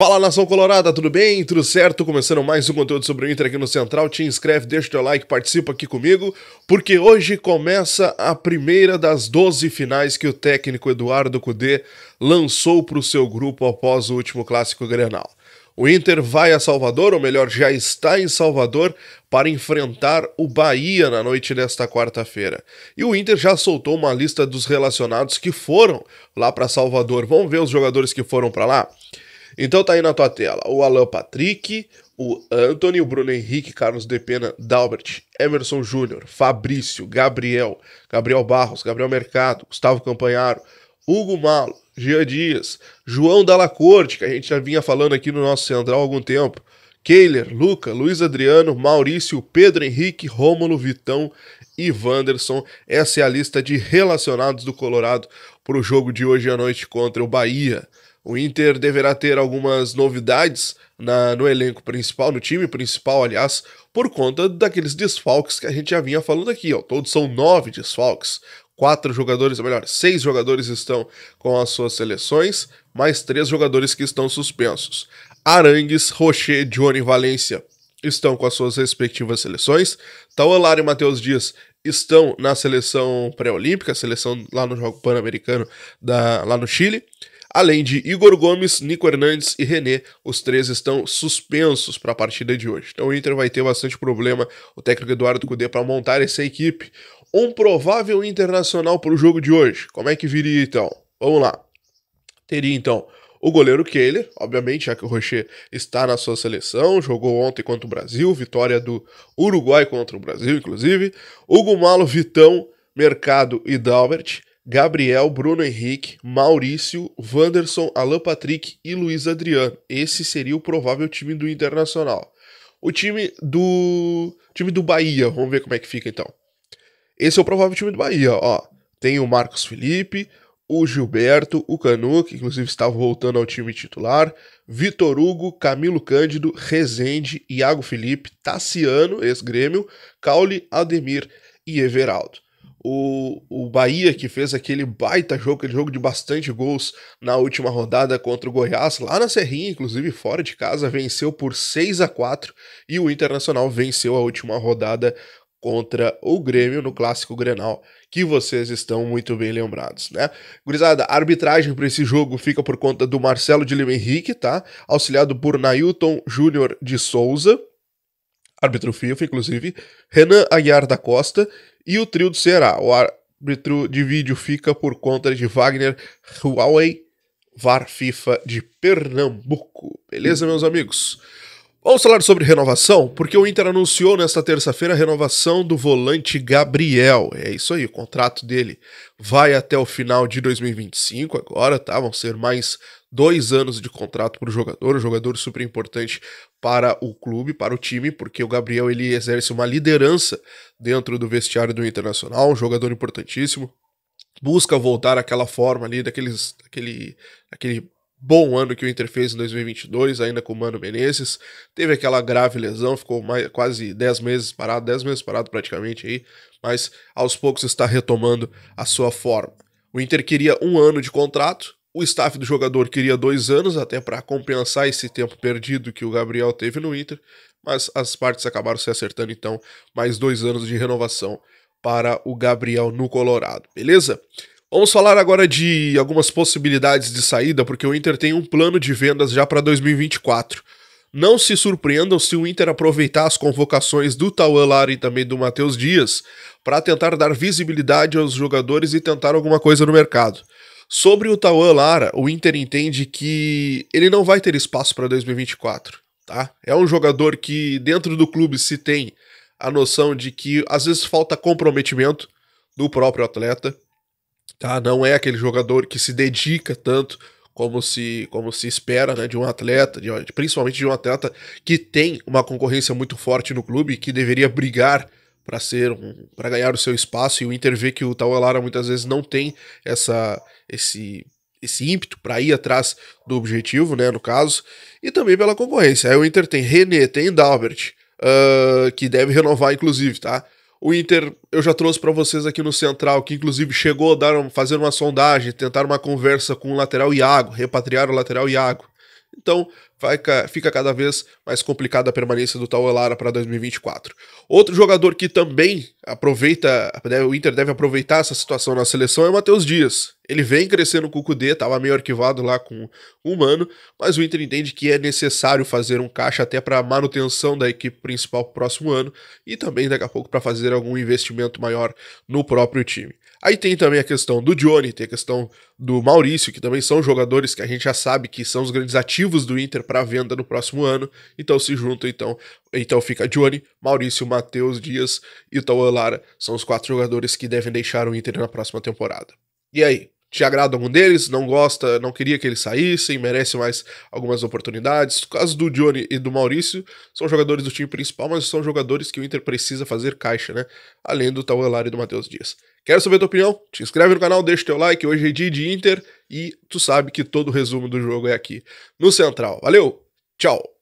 Fala, nação colorada, tudo bem? Tudo certo? Começando mais um conteúdo sobre o Inter aqui no Central. Te inscreve, deixa o teu like, participa aqui comigo, porque hoje começa a primeira das 12 finais que o técnico Eduardo Cudê lançou para o seu grupo após o último clássico Grenal. O Inter vai a Salvador, ou melhor, já está em Salvador, para enfrentar o Bahia na noite desta quarta-feira. E o Inter já soltou uma lista dos relacionados que foram lá para Salvador. Vamos ver os jogadores que foram para lá? Então tá aí na tua tela, o Alan Patrick, o Antony, o Bruno Henrique, Carlos Depena, Dalbert, Emerson Júnior, Fabrício, Gabriel Barros, Gabriel Mercado, Gustavo Campanharo, Hugo Malo, Jean Dias, João Dalla Corte, que a gente já vinha falando aqui no nosso Central há algum tempo, Keiler, Luca, Luiz Adriano, Maurício, Pedro Henrique, Rômulo, Vitão e Wanderson. Essa é a lista de relacionados do Colorado para o jogo de hoje à noite contra o Bahia. O Inter deverá ter algumas novidades no elenco principal, no time principal, aliás, por conta daqueles desfalques que a gente já vinha falando aqui, ó. Todos são 9 desfalques. 6 jogadores estão com as suas seleções, mais 3 jogadores que estão suspensos. Arangues, Rocher, Johnny e Valência estão com as suas respectivas seleções. Tauan e Matheus Dias estão na seleção pré-olímpica, seleção lá no Jogo Pan-Americano lá no Chile. Além de Igor Gomes, Nico Hernandes e René, os 3 estão suspensos para a partida de hoje. Então o Inter vai ter bastante problema, o técnico Eduardo Cudê, para montar essa equipe. Um provável internacional para o jogo de hoje. Como é que viria então? Vamos lá. Teria então o goleiro Keiler, obviamente, já que o Rocher está na sua seleção, jogou ontem contra o Brasil, vitória do Uruguai contra o Brasil, inclusive. Hugo Malo, Vitão, Mercado e Dalbert. Gabriel, Bruno Henrique, Maurício, Wanderson, Alan Patrick e Luiz Adriano. Esse seria o provável time do Internacional. O time do Bahia, vamos ver como é que fica então. Esse é o provável time do Bahia, ó. Tem o Marcos Felipe, o Gilberto, o Canu, que inclusive estava voltando ao time titular, Vitor Hugo, Camilo Cândido, Rezende, Iago Felipe, Tassiano, ex-Grêmio, Caule, Ademir e Everaldo. O Bahia, que fez aquele baita jogo, aquele jogo de bastante gols na última rodada contra o Goiás, lá na Serrinha, inclusive fora de casa, venceu por 6-4, e o Internacional venceu a última rodada contra o Grêmio no Clássico Grenal, que vocês estão muito bem lembrados, né? Gurizada, a arbitragem para esse jogo fica por conta do Marcelo de Lima Henrique, tá? Auxiliado por Nailton Júnior de Souza, árbitro FIFA, inclusive, Renan Aguiar da Costa, e o trio do Ceará. O árbitro de vídeo fica por conta de Wagner Huawei, VAR FIFA de Pernambuco. Beleza, meus amigos? Vamos falar sobre renovação, porque o Inter anunciou nesta terça-feira a renovação do volante Gabriel. É isso aí, o contrato dele vai até o final de 2025 agora, tá? Vão ser mais 2 anos de contrato para o jogador, um jogador super importante para o clube, para o time, porque o Gabriel ele exerce uma liderança dentro do vestiário do Internacional, um jogador importantíssimo, busca voltar àquela forma ali, daquele bom ano que o Inter fez em 2022, ainda com o Mano Menezes, teve aquela grave lesão, ficou quase 10 meses parado praticamente aí, mas aos poucos está retomando a sua forma. O Inter queria 1 ano de contrato, o staff do jogador queria 2 anos, até para compensar esse tempo perdido que o Gabriel teve no Inter, mas as partes acabaram se acertando, então mais 2 anos de renovação para o Gabriel no Colorado, beleza? Vamos falar agora de algumas possibilidades de saída, porque o Inter tem um plano de vendas já para 2024. Não se surpreendam se o Inter aproveitar as convocações do Tauan Lara e também do Matheus Dias para tentar dar visibilidade aos jogadores e tentar alguma coisa no mercado. Sobre o Tauan Lara, o Inter entende que ele não vai ter espaço para 2024, tá? É um jogador que dentro do clube se tem a noção de que às vezes falta comprometimento do próprio atleta, tá? Não é aquele jogador que se dedica tanto como se espera, né, de um atleta, principalmente de um atleta que tem uma concorrência muito forte no clube, que deveria brigar para ganhar o seu espaço, e o Inter vê que o Tauan Lara muitas vezes não tem esse ímpeto para ir atrás do objetivo, né, no caso, e também pela concorrência. Aí o Inter tem René, tem Dalbert, que deve renovar inclusive, tá? O Inter, eu já trouxe para vocês aqui no Central, que inclusive chegou a fazer uma sondagem, tentar uma conversa com o lateral Iago, repatriar o lateral Iago. Então fica cada vez mais complicada a permanência do Tauan Lara para 2024. Outro jogador que também o Inter deve aproveitar essa situação na seleção é o Matheus Dias. Ele vem crescendo com o Kudê, estava meio arquivado lá com o Mano, mas o Inter entende que é necessário fazer um caixa até para manutenção da equipe principal para o próximo ano e também daqui a pouco para fazer algum investimento maior no próprio time. Aí tem também a questão do Johnny, tem a questão do Maurício, que também são jogadores que a gente já sabe que são os grandes ativos do Inter para venda no próximo ano, então se juntam, então fica Johnny, Maurício, Matheus Dias e o Tauan Lara, são os 4 jogadores que devem deixar o Inter na próxima temporada. E aí? Te agrada algum deles? Não gosta? Não queria que eles saíssem? Merece mais algumas oportunidades? No caso do Johnny e do Maurício, são jogadores do time principal, mas são jogadores que o Inter precisa fazer caixa, né? Além do Tauan Lara e do Matheus Dias. Quero saber a tua opinião? Te inscreve no canal, deixa teu like. Hoje é dia de Inter e tu sabe que todo o resumo do jogo é aqui no Central. Valeu, tchau!